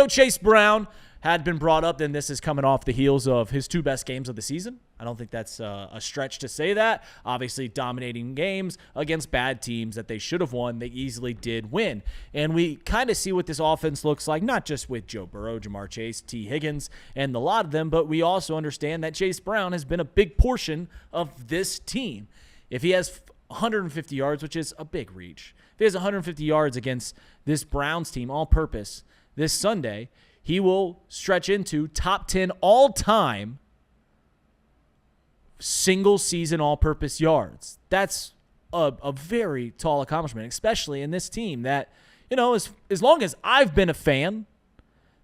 So Chase Brown had been brought up, then this is coming off the heels of his 2 best games of the season. I don't think that's a stretch to say that. Obviously, dominating games against bad teams that they should have won, they easily did win. And we kind of see what this offense looks like, not just with Joe Burrow, Jamar Chase, T. Higgins, and a lot of them, but we also understand that Chase Brown has been a big portion of this team. If he has 150 yards, which is a big reach, if he has 150 yards against this Browns team all-purpose this Sunday, he will stretch into top 10 all-time single-season all-purpose yards. That's a very tall accomplishment, especially in this team that, as long as I've been a fan,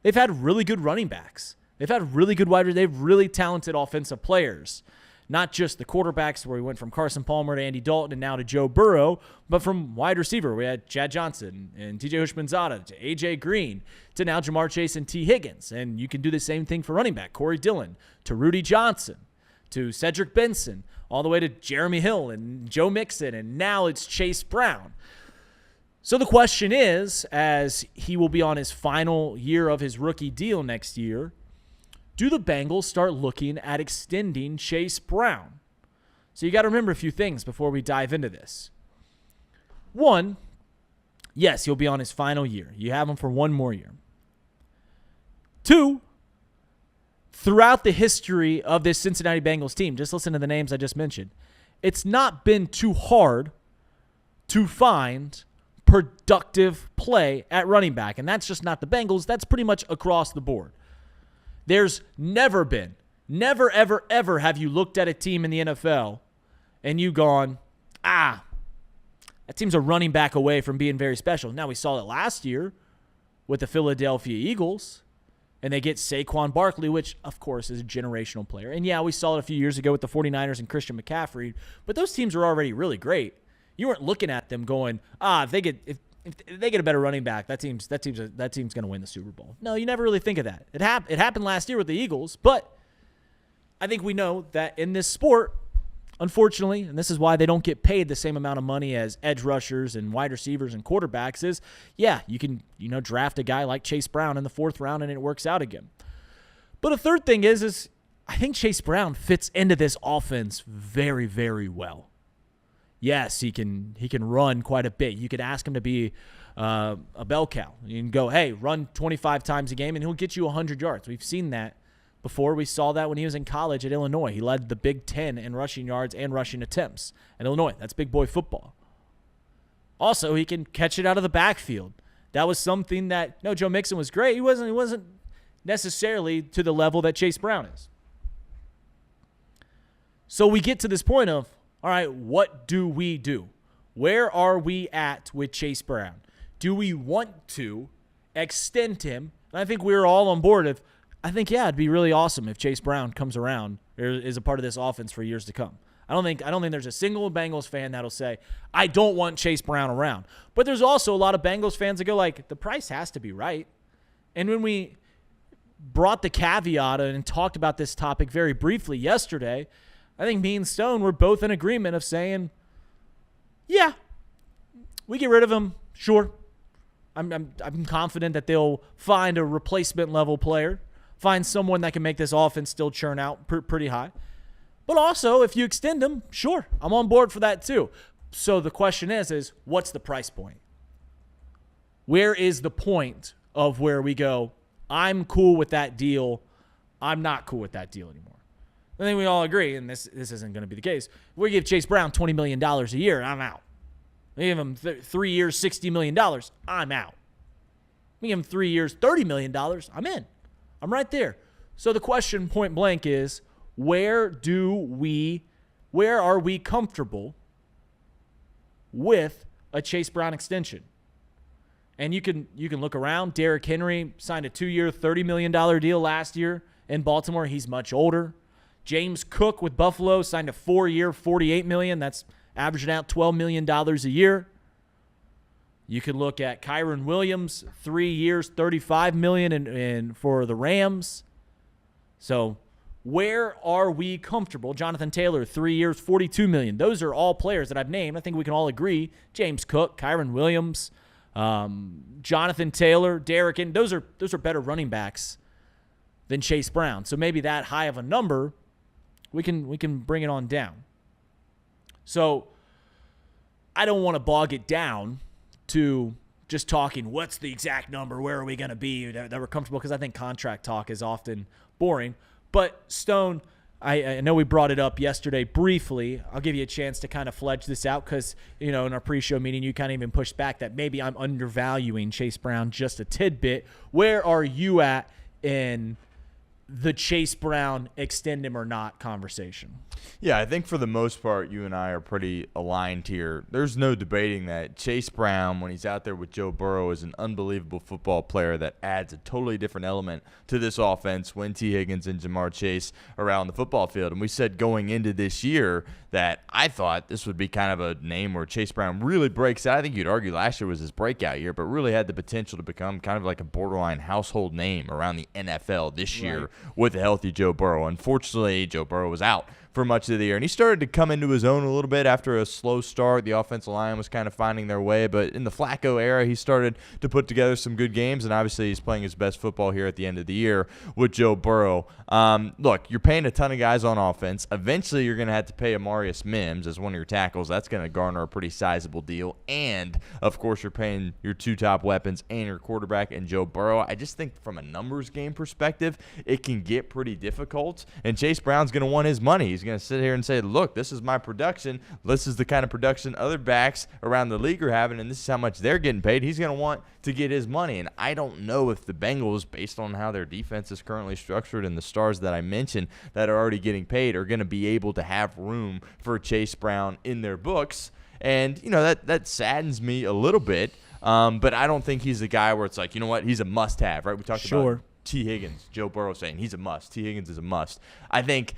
they've had really good running backs. They've had really good wide receivers. They have really talented offensive players. Not just the quarterbacks where we went from Carson Palmer to Andy Dalton and now to Joe Burrow, but from wide receiver. We had Chad Johnson and TJ Hushmanzada to AJ Green to now Jamar Chase and T. Higgins. And you can do the same thing for running back. Corey Dillon to Rudy Johnson to Cedric Benson all the way to Jeremy Hill and Joe Mixon. And now it's Chase Brown. So the question is, as he will be on his final year of his rookie deal next year, do the Bengals start looking at extending Chase Brown? So you got to remember a few things before we dive into this. One, yes, he'll be on his final year. You have him for 1 more year. 2, throughout the history of this Cincinnati Bengals team, just listen to the names I just mentioned, it's not been too hard to find productive play at running back. And that's just not the Bengals. That's pretty much across the board. There's never, ever, ever have you looked at a team in the NFL and you gone, that team's a running back away from being very special. Now, we saw it last year with the Philadelphia Eagles, and they get Saquon Barkley, which, of course, is a generational player. And, yeah, we saw it a few years ago with the 49ers and Christian McCaffrey, but those teams are already really great. You weren't looking at them going, if they get a better running back, that team's going to win the Super Bowl. No, you never really think of that. It happened last year with the Eagles, but I think we know that in this sport, unfortunately, and this is why they don't get paid the same amount of money as edge rushers and wide receivers and quarterbacks, is, you can draft a guy like Chase Brown in the 4th round and it works out again. But a third thing is I think Chase Brown fits into this offense very, very well. Yes, he can run quite a bit. You could ask him to be a bell cow. You can go, hey, run 25 times a game, and he'll get you 100 yards. We've seen that before. We saw that when he was in college at Illinois. He led the Big Ten in rushing yards and rushing attempts at Illinois. That's big boy football. Also, he can catch it out of the backfield. That was something that, Joe Mixon was great. He wasn't necessarily to the level that Chase Brown is. So we get to this point of, all right, what do we do? Where are we at with Chase Brown? Do we want to extend him? And I think we're all on board. It'd be really awesome if Chase Brown comes around or is a part of this offense for years to come. I don't think there's a single Bengals fan that'll say, I don't want Chase Brown around. But there's also a lot of Bengals fans that go like, the price has to be right. And when we brought the caveat and talked about this topic very briefly yesterday, I think me and Stone were both in agreement of saying, we get rid of him, sure. I'm confident that they'll find a replacement level player, find someone that can make this offense still churn out pretty high. But also, if you extend him, sure, I'm on board for that too. So the question is what's the price point? Where is the point of where we go, I'm cool with that deal, I'm not cool with that deal anymore? I think we all agree, and this isn't going to be the case. If we give Chase Brown $20 million a year, I'm out. We give him 3 years, $60 million, I'm out. We give him 3 years, $30 million, I'm in. I'm right there. So the question point blank is, where are we comfortable with a Chase Brown extension? And you can look around. Derrick Henry signed a 2-year, $30 million deal last year in Baltimore. He's much older. James Cook with Buffalo signed a 4-year, $48 million. That's averaging out $12 million a year. You can look at Kyron Williams, 3 years, $35 million for the Rams. So where are we comfortable? Jonathan Taylor, 3 years, $42 million. Those are all players that I've named. I think we can all agree. James Cook, Kyron Williams, Jonathan Taylor, Derrick, and those are better running backs than Chase Brown. So maybe that high of a number, we can bring it on down. So I don't want to bog it down to just talking what's the exact number, where are we going to be that we're comfortable, because I think contract talk is often boring. But Stone, I know we brought it up yesterday briefly. I'll give you a chance to kind of fledge this out because, in our pre-show meeting, you kind of even pushed back that maybe I'm undervaluing Chase Brown just a tidbit. Where are you at in the Chase Brown extend him or not conversation? Yeah, I think for the most part, you and I are pretty aligned here. There's no debating that Chase Brown, when he's out there with Joe Burrow, is an unbelievable football player that adds a totally different element to this offense when T. Higgins and Jamar Chase are out on the football field. And we said going into this year that I thought this would be kind of a name where Chase Brown really breaks out. I think you'd argue last year was his breakout year, but really had the potential to become kind of like a borderline household name around the NFL this year with a healthy Joe Burrow. Unfortunately, Joe Burrow was out for much of the year, and he started to come into his own a little bit after a slow start. The offensive line was kind of finding their way, but in the Flacco era, he started to put together some good games, and obviously he's playing his best football here at the end of the year with Joe Burrow. Look, you're paying a ton of guys on offense. Eventually, you're going to have to pay Amarius Mims as one of your tackles. That's going to garner a pretty sizable deal, and, of course, you're paying your two top weapons and your quarterback and Joe Burrow. I just think from a numbers game perspective, it can get pretty difficult, and Chase Brown's going to want his money. He's going to sit here and say, look, this is my production. This is the kind of production other backs around the league are having, and this is how much they're getting paid. He's going to want to get his money, and I don't know if the Bengals, based on how their defense is currently structured and the stars that I mentioned that are already getting paid, are going to be able to have room for Chase Brown in their books. And, that saddens me a little bit, but I don't think he's the guy where it's like, you know what, he's a must-have, right? We talked about T. Higgins, Joe Burrow saying he's a must. T. Higgins is a must. I think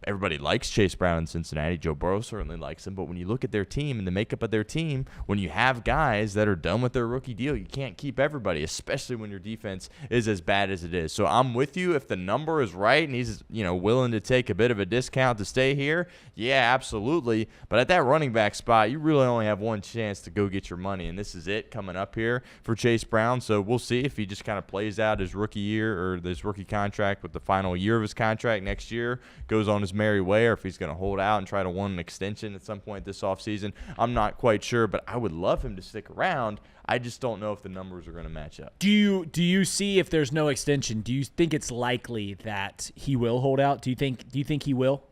everybody likes Chase Brown in Cincinnati. Joe Burrow certainly likes him. But when you look at their team and the makeup of their team, when you have guys that are done with their rookie deal, you can't keep everybody, especially when your defense is as bad as it is. So I'm with you. If the number is right and he's willing to take a bit of a discount to stay here, yeah, absolutely. But at that running back spot, you really only have one chance to go get your money, and this is it coming up here for Chase Brown. So we'll see if he just kind of plays out his rookie year or this rookie contract with the final year of his contract next year, goes on his merry way, or if he's going to hold out and try to want an extension at some point this offseason. I'm not quite sure, but I would love him to stick around. I just don't know if the numbers are going to match up. Do you see, if there's no extension, do you think it's likely that he will hold out? Do you think he will?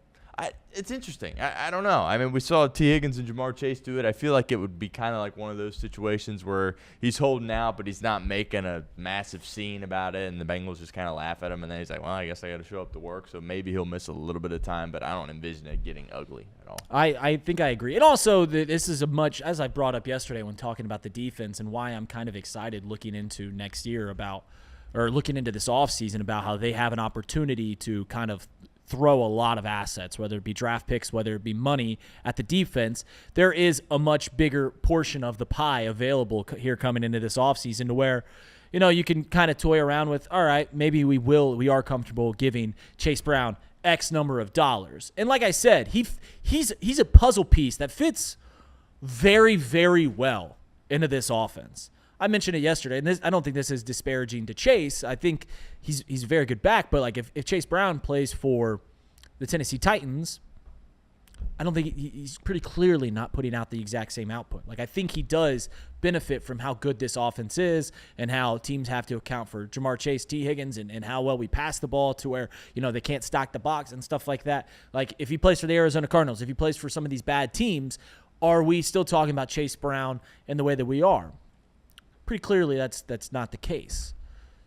It's interesting. I don't know. I mean, we saw T. Higgins and Jamar Chase do it. I feel like it would be kind of like one of those situations where he's holding out, but he's not making a massive scene about it, and the Bengals just kind of laugh at him, and then he's like, well, I guess I got to show up to work, so maybe he'll miss a little bit of time, but I don't envision it getting ugly at all. I think I agree. And also, this is as I brought up yesterday when talking about the defense and why I'm kind of excited looking into next year looking into this offseason about how they have an opportunity to kind of throw a lot of assets, whether it be draft picks, whether it be money at the defense. There is a much bigger portion of the pie available here coming into this offseason to where, you can kind of toy around with, all right, maybe we are comfortable giving Chase Brown X number of dollars. And like I said, he's a puzzle piece that fits very, very well into this offense. I mentioned it yesterday, and I don't think this is disparaging to Chase. I think he's a very good back, but like if Chase Brown plays for the Tennessee Titans, I don't think he's pretty clearly not putting out the exact same output. Like I think he does benefit from how good this offense is and how teams have to account for Jamar Chase, T. Higgins, and how well we pass the ball to where, they can't stock the box and stuff like that. Like if he plays for the Arizona Cardinals, if he plays for some of these bad teams, are we still talking about Chase Brown in the way that we are? Pretty clearly that's not the case.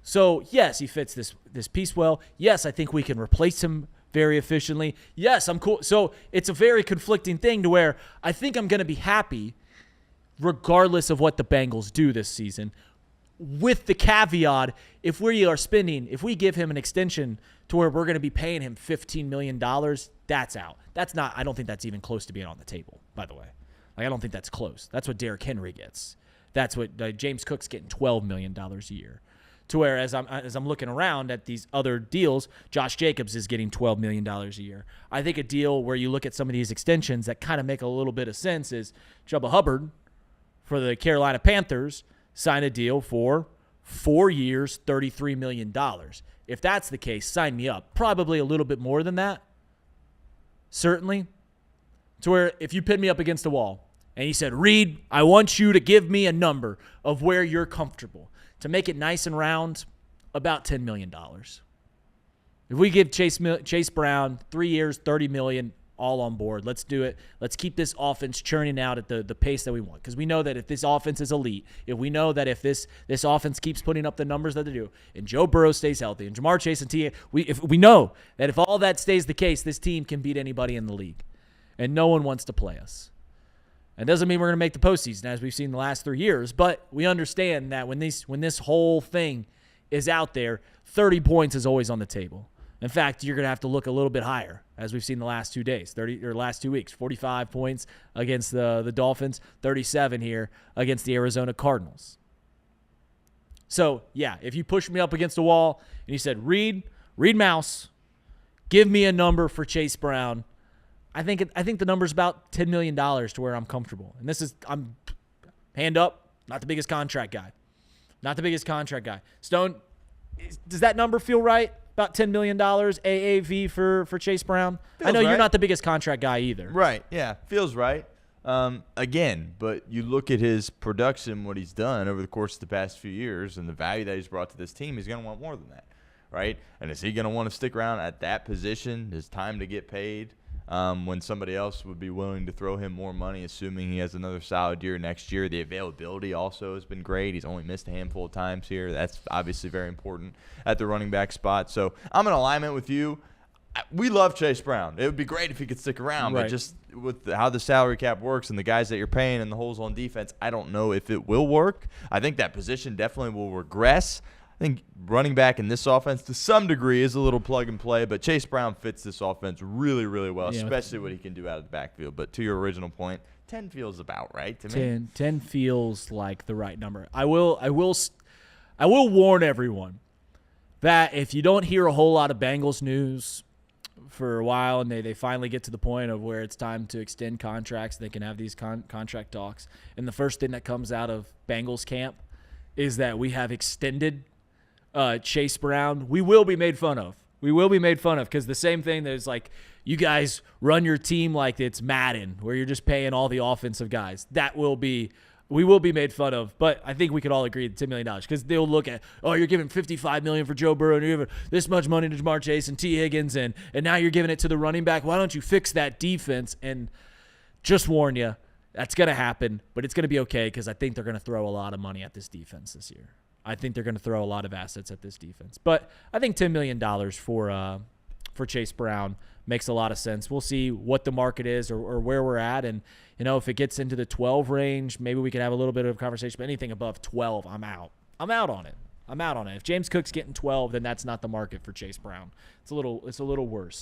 So, yes, he fits this piece well. Yes, I think we can replace him very efficiently. Yes, I'm cool. So, it's a very conflicting thing to where I think I'm going to be happy regardless of what the Bengals do this season, with the caveat, if we give him an extension to where we're going to be paying him $15 million, that's out. I don't think that's even close to being on the table, by the way. Like, I don't think that's close. That's what Derrick Henry gets. That's what James Cook's getting, $12 million a year. To where as I'm looking around at these other deals, Josh Jacobs is getting $12 million a year. I think a deal where you look at some of these extensions that kind of make a little bit of sense is Chuba Hubbard for the Carolina Panthers sign a deal for 4 years, $33 million. If that's the case, sign me up. Probably a little bit more than that. Certainly. To where if you pin me up against the wall and you said, Reed, I want you to give me a number of where you're comfortable. To make it nice and round, about $10 million. If we give Chase Brown 3 years, $30 million, all on board. Let's do it. Let's keep this offense churning out at the pace that we want. Because we know that if this offense is elite, if we know that if this offense keeps putting up the numbers that they do, and Joe Burrow stays healthy, and Jamar Chase and T, if we know that if all that stays the case, this team can beat anybody in the league. And no one wants to play us. It doesn't mean we're going to make the postseason, as we've seen the last 3 years, but we understand that when this whole thing is out there, 30 points is always on the table. In fact, you're going to have to look a little bit higher, as we've seen the last 2 days, last 2 weeks. 45 points against the Dolphins, 37 here against the Arizona Cardinals. So, yeah, if you push me up against the wall and you said, Reed Mouse, give me a number for Chase Brown, I think the number's about $10 million to where I'm comfortable. And I'm hand up, not the biggest contract guy. Not the biggest contract guy. Stone, does that number feel right? About $10 million AAV for Chase Brown? Feels I know right. You're not the biggest contract guy either. Right, yeah, feels right. Again, but you look at his production, what he's done over the course of the past few years, and the value that he's brought to this team, he's going to want more than that, right? And is he going to want to stick around at that position? His time to get paid when somebody else would be willing to throw him more money, assuming he has another solid year next year. The availability also has been great. He's only missed a handful of times here. That's obviously very important at the running back spot. So I'm in alignment with you. We love Chase Brown. It would be great if he could stick around, right. But just with how the salary cap works and the guys that you're paying and the holes on defense, I don't know if it will work. I think that position definitely will regress. I think running back in this offense to some degree is a little plug and play, but Chase Brown fits this offense really, really well, especially what he can do out of the backfield. But to your original point, 10 feels about right to me. 10 feels like the right number. I will warn everyone that if you don't hear a whole lot of Bengals news for a while and they finally get to the point of where it's time to extend contracts, they can have these contract talks, and the first thing that comes out of Bengals camp is that we have extended Chase Brown, we will be made fun of. We will be made fun of because the same thing that is like you guys run your team like it's Madden where you're just paying all the offensive guys. We will be made fun of, but I think we could all agree $10 million because they'll look at, oh, you're giving $55 million for Joe Burrow and you're giving this much money to Jamar Chase and T. Higgins and now you're giving it to the running back. Why don't you fix that defense? And just warn you, that's going to happen, but it's going to be okay because I think they're going to throw a lot of money at this defense this year. I think they're going to throw a lot of assets at this defense. But I think $10 million for Chase Brown makes a lot of sense. We'll see what the market is or where we're at. And, if it gets into the 12 range, maybe we can have a little bit of a conversation. But anything above 12, I'm out. I'm out on it. If James Cook's getting 12, then that's not the market for Chase Brown. It's a little worse.